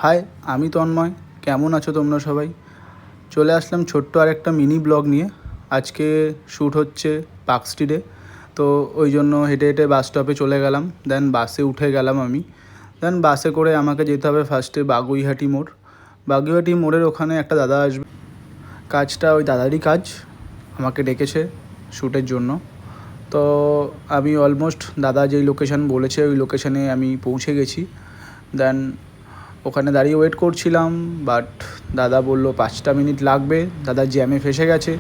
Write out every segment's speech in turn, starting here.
High, আমি তন্ময়। কেমন আছো তোমরা সবাই? চলে আসলাম ছোট্ট আর একটা মিনি ব্লগ নিয়ে। আজকে শ্যুট হচ্ছে পার্ক স্ট্রিটে, তো ওই জন্য হেঁটে হেঁটে বাস স্টপে চলে গেলাম। দেন বাসে উঠে গেলাম আমি। দেন বাসে করে আমাকে যেতে হবে ফার্স্টে বাগুইহাটি মোড়। বাগুইহাটি মোড়ের ওখানে একটা দাদা আসবে, কাজটা ওই দাদারই কাজ, আমাকে ডেকেছে শ্যুটের জন্য। তো আমি অলমোস্ট দাদা যেই লোকেশান বলেছে ওই লোকেশানে আমি পৌঁছে গেছি। দেন ওখানে দাঁড়িয়ে ওয়েট করছিলাম, বাট দাদা বললো 5টা মিনিট লাগবে, দাদা জ্যামে ফেসে গেছে।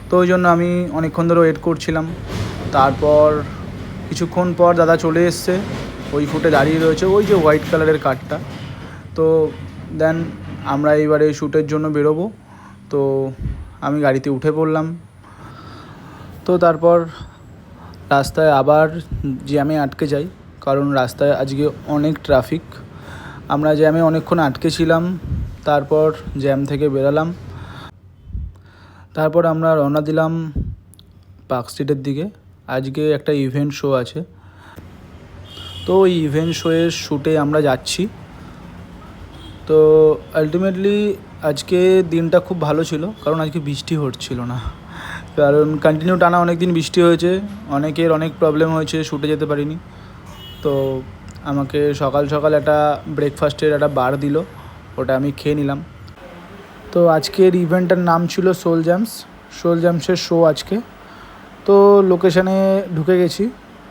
তো ওই জন্য আমি অনেকক্ষণ ধরে ওয়েট করছিলাম। তারপর কিছুক্ষণ পর দাদা চলে এসছে, ওই ফুটে দাঁড়িয়ে রয়েছে, ওই যে হোয়াইট কালারের কারটা। তো দেন আমরা এইবারে শ্যুটের জন্য বেরোবো। তো আমি গাড়িতে উঠে পড়লাম। তো তারপর রাস্তায় আবার জ্যামে আটকে যাই, কারণ রাস্তায় আজকে অনেক ট্রাফিক। আমরা জ্যামে অনেকক্ষণ আটকে ছিলাম, তারপর জ্যাম থেকে বেরালাম। তারপর আমরা রওনা দিলাম পার্ক স্ট্রিটের দিকে। আজকে একটা ইভেন্ট শো আছে, তো ওই ইভেন্ট শোয়ের শ্যুটে আমরা যাচ্ছি। তো আলটিমেটলি আজকে দিনটা খুব ভালো ছিল, কারণ আজকে বৃষ্টি হচ্ছিল না। কারণ কন্টিনিউ টানা অনেক দিন বৃষ্টি হয়েছে, অনেকের অনেক প্রবলেম হয়েছে, শ্যুটে যেতে পারিনি। তো আমাকে সকাল সকাল একটা ব্রেকফাস্টের একটা বার দিল, ওটা আমি খেয়ে নিলাম। তো আজকের ইভেন্টের নাম ছিল সোল জ্যামসের শো আজকে। তো লোকেশানে ঢুকে গেছি।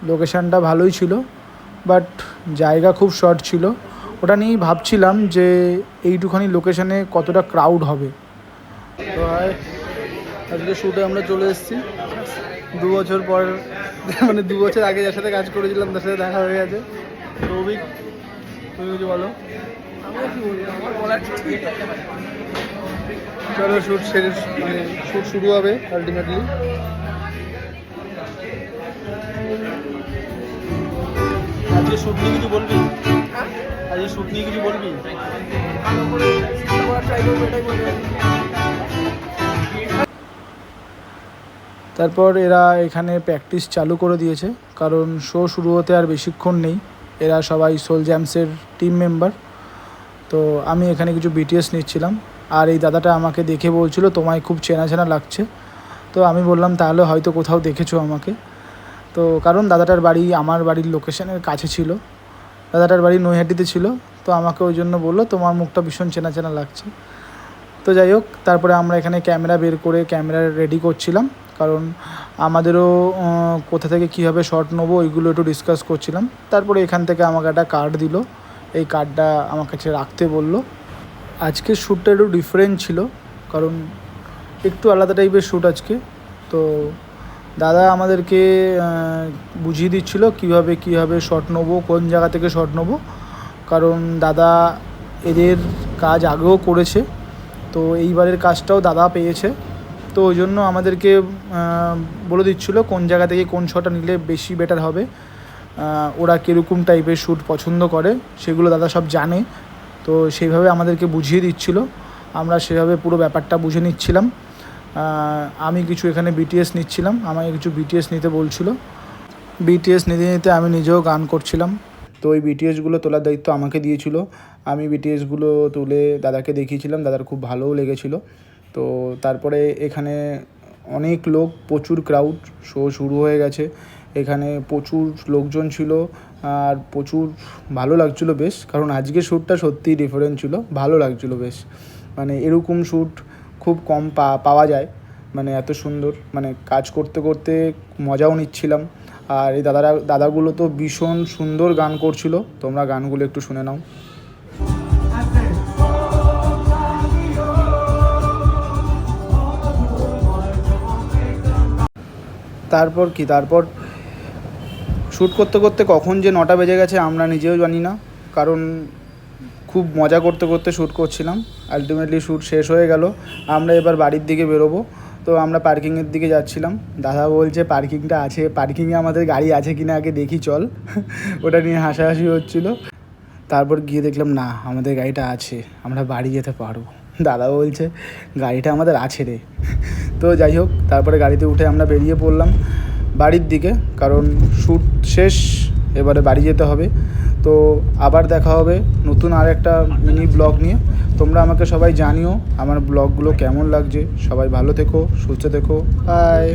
লোকেশানটা ভালোই ছিল, বাট জায়গা খুব শর্ট ছিল। ওটা নিয়েই ভাবছিলাম যে এইটুখানি লোকেশানে কতটা ক্রাউড হবে। তো আজকে শ্যুটে আমরা চলে এসেছি 2 বছর পর, মানে 2 বছর আগে যার সাথে কাজ করেছিলাম তার সাথে দেখা হয়ে গেছে। তো অভিক, তুমি কিছু বলো। চলো শ্যুট শ্যুট শুরু হবে আলটিমেটলি। আজকে শ্যুট নিয়ে কিছু বলবি? আজকে শ্যুট নিয়ে কিছু বলবি? তারপর এরা এখানে প্র্যাকটিস চালু করে দিয়েছে, কারণ শো শুরু হতে আর বেশিক্ষণ নেই। এরা সবাই সোল জ্যামসের টিম মেম্বার। তো আমি এখানে কিছু বিটিএস নিচ্ছিলাম, আর এই দাদাটা আমাকে দেখে বলছিল তোমায় খুব চেনা চেনা লাগছে। তো আমি বললাম তাহলে হয়তো কোথাও দেখেছো আমাকে। তো কারণ দাদাটার বাড়ি আমার বাড়ির লোকেশনের কাছে ছিল, দাদাটার বাড়ি নৈহাটিতে ছিল। তো আমাকে ওই জন্য বললো তোমার মুখটা ভীষণ চেনা চেনা লাগছে। তো যাই হোক, তারপরে আমরা এখানে ক্যামেরা বের করে ক্যামেরা রেডি করছিলাম, কারণ আমাদেরও কোথা থেকে কীভাবে শট নেবো ওইগুলো একটু ডিসকাস করছিলাম। তারপরে এখান থেকে আমাকে একটা কার্ড দিল, এই কার্ডটা আমার কাছে রাখতে বললো। আজকের শ্যুটটা একটু ডিফারেন্ট ছিল, কারণ একটু আলাদা টাইপের শ্যুট আজকে। তো দাদা আমাদেরকে বুঝিয়ে দিচ্ছিলো কীভাবে শট নেবো, কোন জায়গা থেকে শট নেবো। কারণ দাদা এদের কাজ আগেও করেছে, তো এইবারের কাজটাও দাদা পেয়েছে। তো ওই জন্য আমাদেরকে বলে দিচ্ছিলো কোন জায়গা থেকে কোন শটটা নিলে বেশি বেটার হবে, ওরা কীরকম টাইপের শ্যুট পছন্দ করে সেগুলো দাদা সব জানে। তো সেইভাবে আমাদেরকে বুঝিয়ে দিচ্ছিল, আমরা সেভাবে পুরো ব্যাপারটা বুঝে নিচ্ছিলাম। আমি কিছু এখানে বিটিএস নিচ্ছিলাম, আমাকে কিছু বিটিএস নিতে বলছিল। বিটিএস নিতে নিতে আমি নিজেও গান করছিলাম। তো ওই বিটিএসগুলো তোলার দায়িত্ব আমাকে দিয়েছিল। আমি বিটিএসগুলো তুলে দাদাকে দেখিয়েছিলাম, দাদার খুব ভালোও লেগেছিলো। তো তারপরে এখানে অনেক লোক, প্রচুর ক্রাউড, শো শুরু হয়ে গেছে। এখানে প্রচুর লোকজন ছিল আর প্রচুর ভালো লাগছিলো বেশ, কারণ আজকের শ্যুটটা সত্যিই ডিফারেন্ট ছিল, ভালো লাগছিলো বেশ। মানে এরকম শ্যুট খুব কম পাওয়া যায়, মানে এত সুন্দর, মানে কাজ করতে করতে মজাও নিচ্ছিলাম। আর এই দাদাগুলো তো ভীষণ সুন্দর গান করছিল, তোমরা গানগুলো একটু শুনে নাও। তারপর শ্যুট করতে করতে কখন যে 9টা বেজে গেছে আমরা নিজেও জানি না, কারণ খুব মজা করতে করতে শ্যুট করছিলাম। আলটিমেটলি শ্যুট শেষ হয়ে গেল, আমরা এবার বাড়ির দিকে বেরোবো। তো আমরা পার্কিংয়ের দিকে যাচ্ছিলাম, দাদা বলছে পার্কিংটা আছে, পার্কিংয়ে আমাদের গাড়ি আছে কিনা আগে দেখি চল। ওটা নিয়ে হাসাহাসি হচ্ছিল। তারপর গিয়ে দেখলাম না, আমাদের গাড়িটা আছে, আমরা বাড়ি যেতে পারবো। দাদা বলছে গাড়িটা আমাদের আছে রে। তো যাই হোক, তারপরে গাড়িতে উঠে আমরা বেরিয়ে পড়লাম বাড়ির দিকে, কারণ শ্যুট শেষ, এবারে বাড়ি যেতে হবে। তো আবার দেখা হবে নতুন আর একটা মিনি ব্লগ নিয়ে। তোমরা আমাকে সবাই জানিও আমার ব্লগগুলো কেমন লাগছে। সবাই ভালো থেকো, সুস্থ থেকো, বাই।